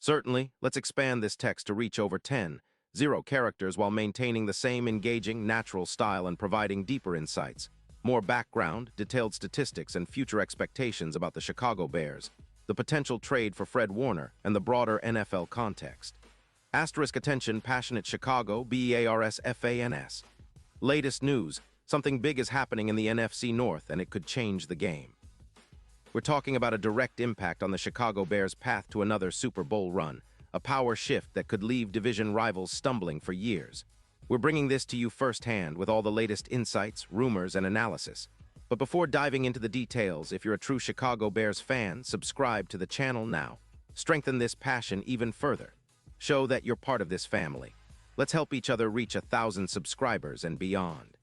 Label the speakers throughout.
Speaker 1: Certainly, let's expand this text to reach over 10 characters while maintaining the same engaging, natural style and providing deeper insights, more background, detailed statistics, and future expectations about the Chicago Bears, the potential trade for Fred Warner, and the broader NFL context. Asterisk attention, passionate Chicago, BEARSFANS. Latest news, something big is happening in the NFC North and it could change the game. We're talking about a direct impact on the Chicago Bears' path to another Super Bowl run, a power shift that could leave division rivals stumbling for years. We're bringing this to you firsthand with all the latest insights, rumors, and analysis. But before diving into the details, if you're a true Chicago Bears fan, subscribe to the channel now. Strengthen this passion even further. Show that you're part of this family. Let's help each other reach 1,000 subscribers and beyond.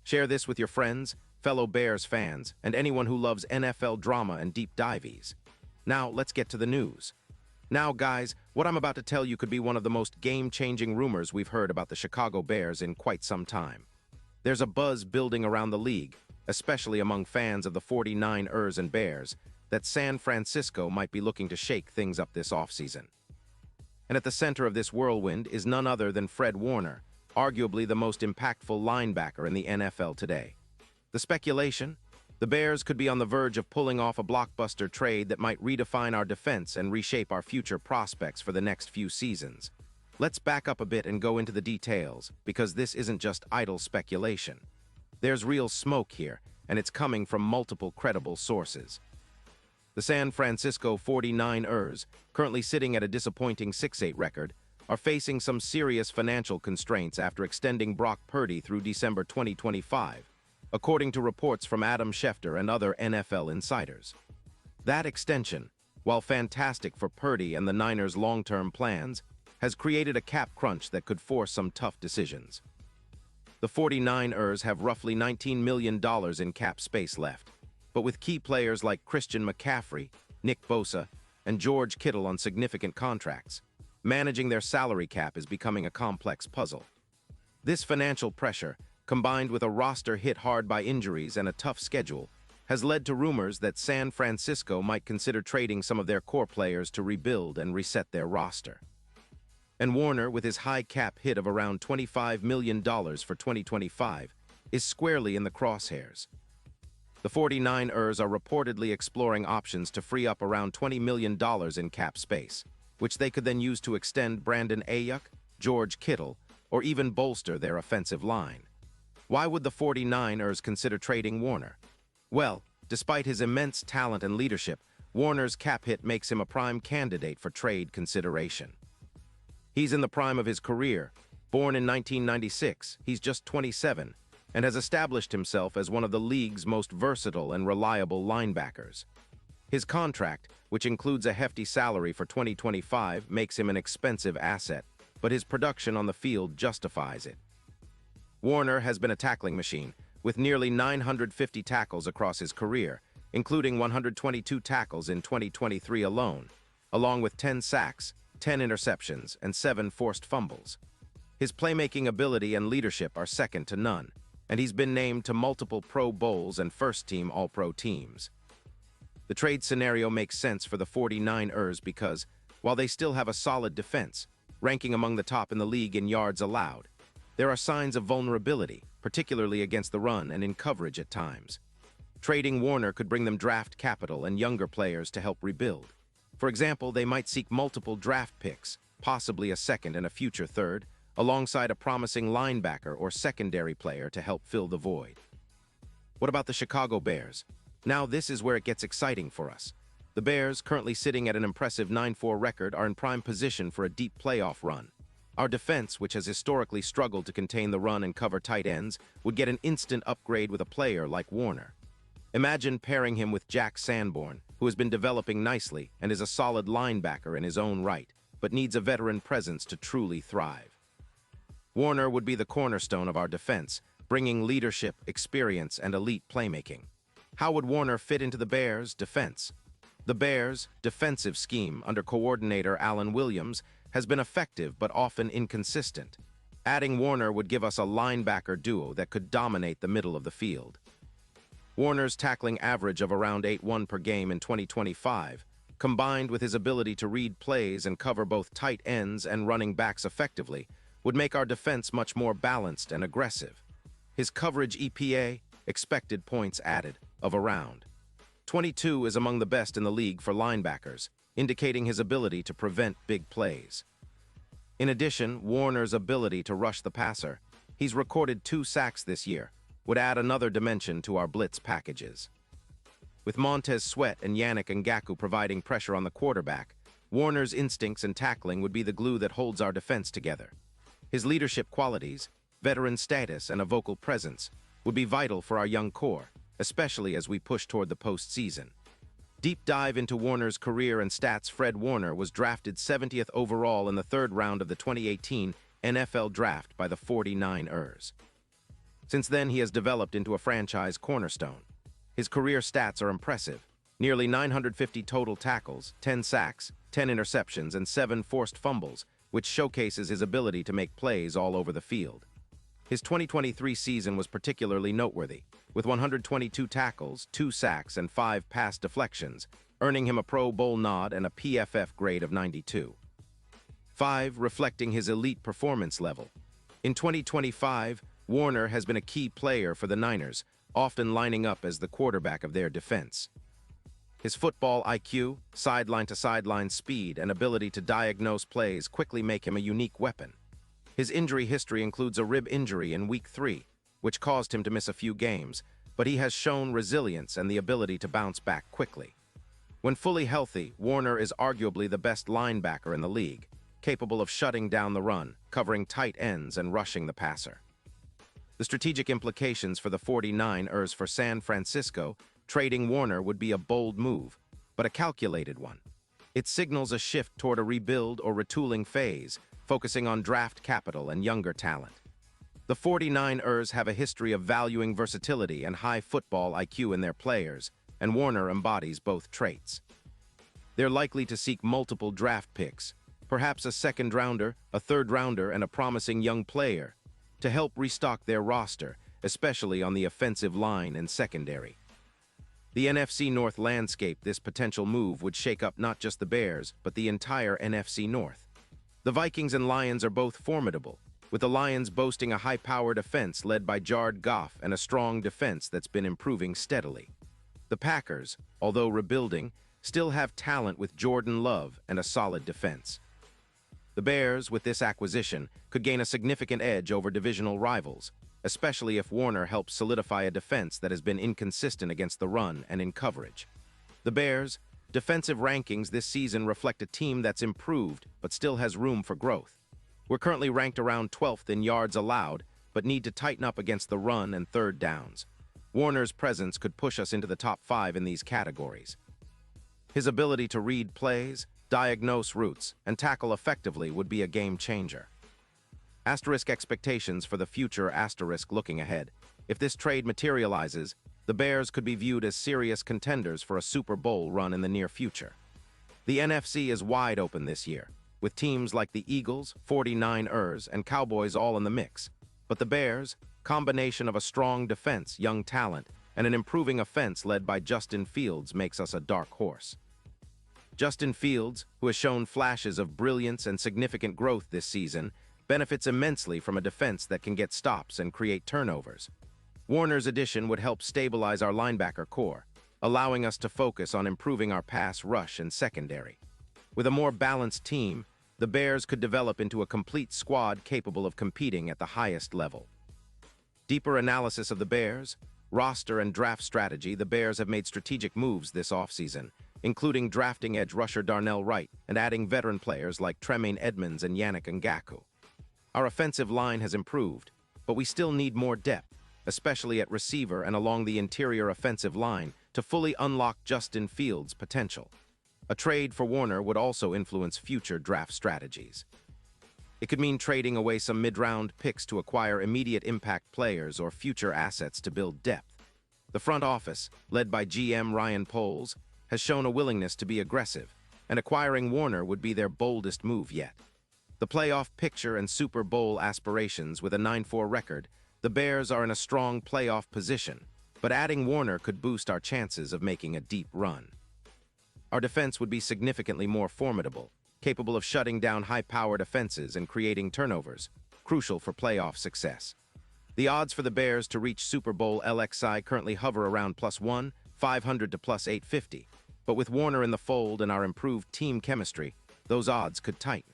Speaker 1: Share this with your friends, fellow Bears fans, and anyone who loves NFL drama and deep dives. Now, let's get to the news. Now, guys, what I'm about to tell you could be one of the most game-changing rumors we've heard about the Chicago Bears in quite some time. There's a buzz building around the league, especially among fans of the 49ers and Bears, that San Francisco might be looking to shake things up this offseason. And at the center of this whirlwind is none other than Fred Warner, arguably the most impactful linebacker in the NFL today. The speculation? The Bears could be on the verge of pulling off a blockbuster trade that might redefine our defense and reshape our future prospects for the next few seasons. Let's back up a bit and go into the details, because this isn't just idle speculation. There's real smoke here, and it's coming from multiple credible sources. The San Francisco 49ers, currently sitting at a disappointing 6-8 record, are facing some serious financial constraints after extending Brock Purdy through December 2025, according to reports from Adam Schefter and other NFL insiders. That extension, while fantastic for Purdy and the Niners' long-term plans, has created a cap crunch that could force some tough decisions. The 49ers have roughly $19 million in cap space left, but with key players like Christian McCaffrey, Nick Bosa, and George Kittle on significant contracts, managing their salary cap is becoming a complex puzzle. This financial pressure, combined with a roster hit hard by injuries and a tough schedule, has led to rumors that San Francisco might consider trading some of their core players to rebuild and reset their roster. And Warner, with his high cap hit of around $25 million for 2025, is squarely in the crosshairs. The 49ers are reportedly exploring options to free up around $20 million in cap space, which they could then use to extend Brandon Ayuk, George Kittle, or even bolster their offensive line. Why would the 49ers consider trading Warner? Well, despite his immense talent and leadership, Warner's cap hit makes him a prime candidate for trade consideration. He's in the prime of his career. Born in 1996, he's just 27, and has established himself as one of the league's most versatile and reliable linebackers. His contract, which includes a hefty salary for 2025, makes him an expensive asset, but his production on the field justifies it. Warner has been a tackling machine, with nearly 950 tackles across his career, including 122 tackles in 2023 alone, along with 10 sacks, 10 interceptions, and 7 forced fumbles. His playmaking ability and leadership are second to none, and he's been named to multiple Pro Bowls and first-team All-Pro teams. The trade scenario makes sense for the 49ers because, while they still have a solid defense, ranking among the top in the league in yards allowed, there are signs of vulnerability, particularly against the run and in coverage at times. Trading Warner could bring them draft capital and younger players to help rebuild. For example, they might seek multiple draft picks, possibly a second and a future third, alongside a promising linebacker or secondary player to help fill the void. What about the Chicago Bears? Now this is where it gets exciting for us. The Bears, currently sitting at an impressive 9-4 record, are in prime position for a deep playoff run. Our defense, which has historically struggled to contain the run and cover tight ends, would get an instant upgrade with a player like Warner. Imagine pairing him with Jack Sanborn, who has been developing nicely and is a solid linebacker in his own right, but needs a veteran presence to truly thrive. Warner would be the cornerstone of our defense, bringing leadership, experience, and elite playmaking. How would Warner fit into the Bears' defense? The Bears' defensive scheme under coordinator Alan Williams has been effective but often inconsistent. Adding Warner would give us a linebacker duo that could dominate the middle of the field. Warner's tackling average of around 8-1 per game in 2025, combined with his ability to read plays and cover both tight ends and running backs effectively, would make our defense much more balanced and aggressive. His coverage EPA, expected points added, of around 22 is among the best in the league for linebackers, indicating his ability to prevent big plays. In addition, Warner's ability to rush the passer, he's recorded 2 sacks this year, would add another dimension to our blitz packages. With Montez Sweat and Yannick Ngakoue providing pressure on the quarterback, Warner's instincts and tackling would be the glue that holds our defense together. His leadership qualities, veteran status, and a vocal presence would be vital for our young core, especially as we push toward the postseason. Deep dive into Warner's career and stats. Fred Warner was drafted 70th overall in the 3rd round of the 2018 NFL Draft by the 49ers. Since then, he has developed into a franchise cornerstone. His career stats are impressive. Nearly 950 total tackles, 10 sacks, 10 interceptions, and 7 forced fumbles, which showcases his ability to make plays all over the field. His 2023 season was particularly noteworthy, with 122 tackles, 2 sacks, and 5 pass deflections, earning him a Pro Bowl nod and a PFF grade of 92. 5, reflecting his elite performance level. In 2025, Warner has been a key player for the Niners, often lining up as the quarterback of their defense. His football IQ, sideline-to-sideline speed, and ability to diagnose plays quickly make him a unique weapon. His injury history includes a rib injury in Week 3, which caused him to miss a few games, but he has shown resilience and the ability to bounce back quickly. When fully healthy, Warner is arguably the best linebacker in the league, capable of shutting down the run, covering tight ends, and rushing the passer. The strategic implications for the 49ers for San Francisco, trading Warner would be a bold move, but a calculated one. It signals a shift toward a rebuild or retooling phase, focusing on draft capital and younger talent. The 49ers have a history of valuing versatility and high football IQ in their players, and Warner embodies both traits. They're likely to seek multiple draft picks, perhaps a 2nd rounder, a 3rd rounder, and a promising young player, to help restock their roster, especially on the offensive line and secondary. The NFC North landscape. This potential move would shake up not just the Bears, but the entire NFC North. The Vikings and Lions are both formidable, with the Lions boasting a high-powered offense led by Jared Goff and a strong defense that's been improving steadily. The Packers, although rebuilding, still have talent with Jordan Love and a solid defense. The Bears, with this acquisition, could gain a significant edge over divisional rivals, especially if Warner helps solidify a defense that has been inconsistent against the run and in coverage. The Bears' defensive rankings this season reflect a team that's improved but still has room for growth. We're currently ranked around 12th in yards allowed, but need to tighten up against the run and 3rd downs. Warner's presence could push us into the top 5 in these categories. His ability to read plays, diagnose routes, and tackle effectively would be a game changer. Asterisk expectations for the future. Asterisk looking ahead. If this trade materializes, the Bears could be viewed as serious contenders for a Super Bowl run in the near future. The NFC is wide open this year, with teams like the Eagles, 49ers, and Cowboys all in the mix. But the Bears, combination of a strong defense, young talent, and an improving offense led by Justin Fields, makes us a dark horse. Justin Fields, who has shown flashes of brilliance and significant growth this season, benefits immensely from a defense that can get stops and create turnovers. Warner's addition would help stabilize our linebacker core, allowing us to focus on improving our pass rush and secondary. With a more balanced team, the Bears could develop into a complete squad capable of competing at the highest level. Deeper analysis of the Bears' roster and draft strategy. The Bears have made strategic moves this offseason, including drafting edge rusher Darnell Wright and adding veteran players like Tremaine Edmonds and Yannick Ngakoue. Our offensive line has improved, but we still need more depth, especially at receiver and along the interior offensive line, to fully unlock Justin Fields' potential. A trade for Warner would also influence future draft strategies. It could mean trading away some mid-round picks to acquire immediate impact players or future assets to build depth. The front office, led by GM Ryan Poles, has shown a willingness to be aggressive, and acquiring Warner would be their boldest move yet. The playoff picture and Super Bowl aspirations. With a 9-4 record, the Bears are in a strong playoff position, but adding Warner could boost our chances of making a deep run. our defense would be significantly more formidable, capable of shutting down high-powered offenses and creating turnovers, crucial for playoff success. The odds for the Bears to reach Super Bowl LXI currently hover around +1, 500 to +850, but with Warner in the fold and our improved team chemistry, those odds could tighten.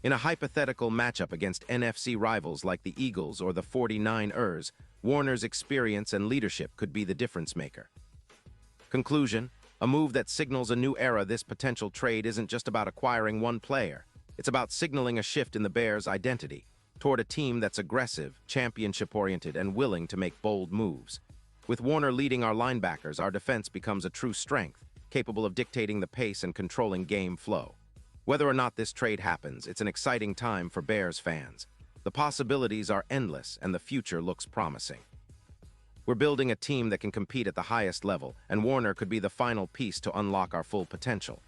Speaker 1: In a hypothetical matchup against NFC rivals like the Eagles or the 49ers, Warner's experience and leadership could be the difference maker. Conclusion: a move that signals a new era. This potential trade isn't just about acquiring one player. It's about signaling a shift in the Bears' identity toward a team that's aggressive, championship-oriented, and willing to make bold moves. With Warner leading our linebackers, our defense becomes a true strength, capable of dictating the pace and controlling game flow. Whether or not this trade happens, it's an exciting time for Bears fans. The possibilities are endless, and the future looks promising. We're building a team that can compete at the highest level, and Warner could be the final piece to unlock our full potential.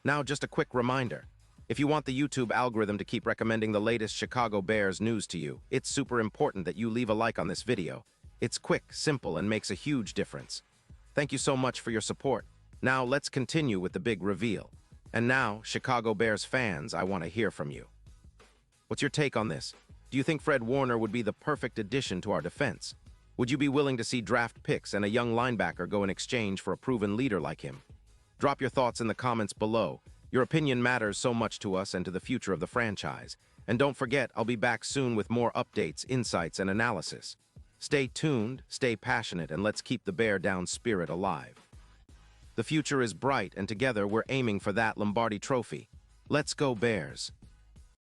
Speaker 1: Now, just a quick reminder. If you want the YouTube algorithm to keep recommending the latest Chicago Bears news to you, it's super important that you leave a like on this video. It's quick, simple, and makes a huge difference. Thank you so much for your support. Now, let's continue with the big reveal. And now, Chicago Bears fans, I want to hear from you. What's your take on this? Do you think Fred Warner would be the perfect addition to our defense? Would you be willing to see draft picks and a young linebacker go in exchange for a proven leader like him? Drop your thoughts in the comments below. Your opinion matters so much to us and to the future of the franchise. And don't forget, I'll be back soon with more updates, insights, and analysis. Stay tuned, stay passionate, and let's keep the Bear Down spirit alive. The future is bright, and together we're aiming for that Lombardi Trophy. Let's go Bears!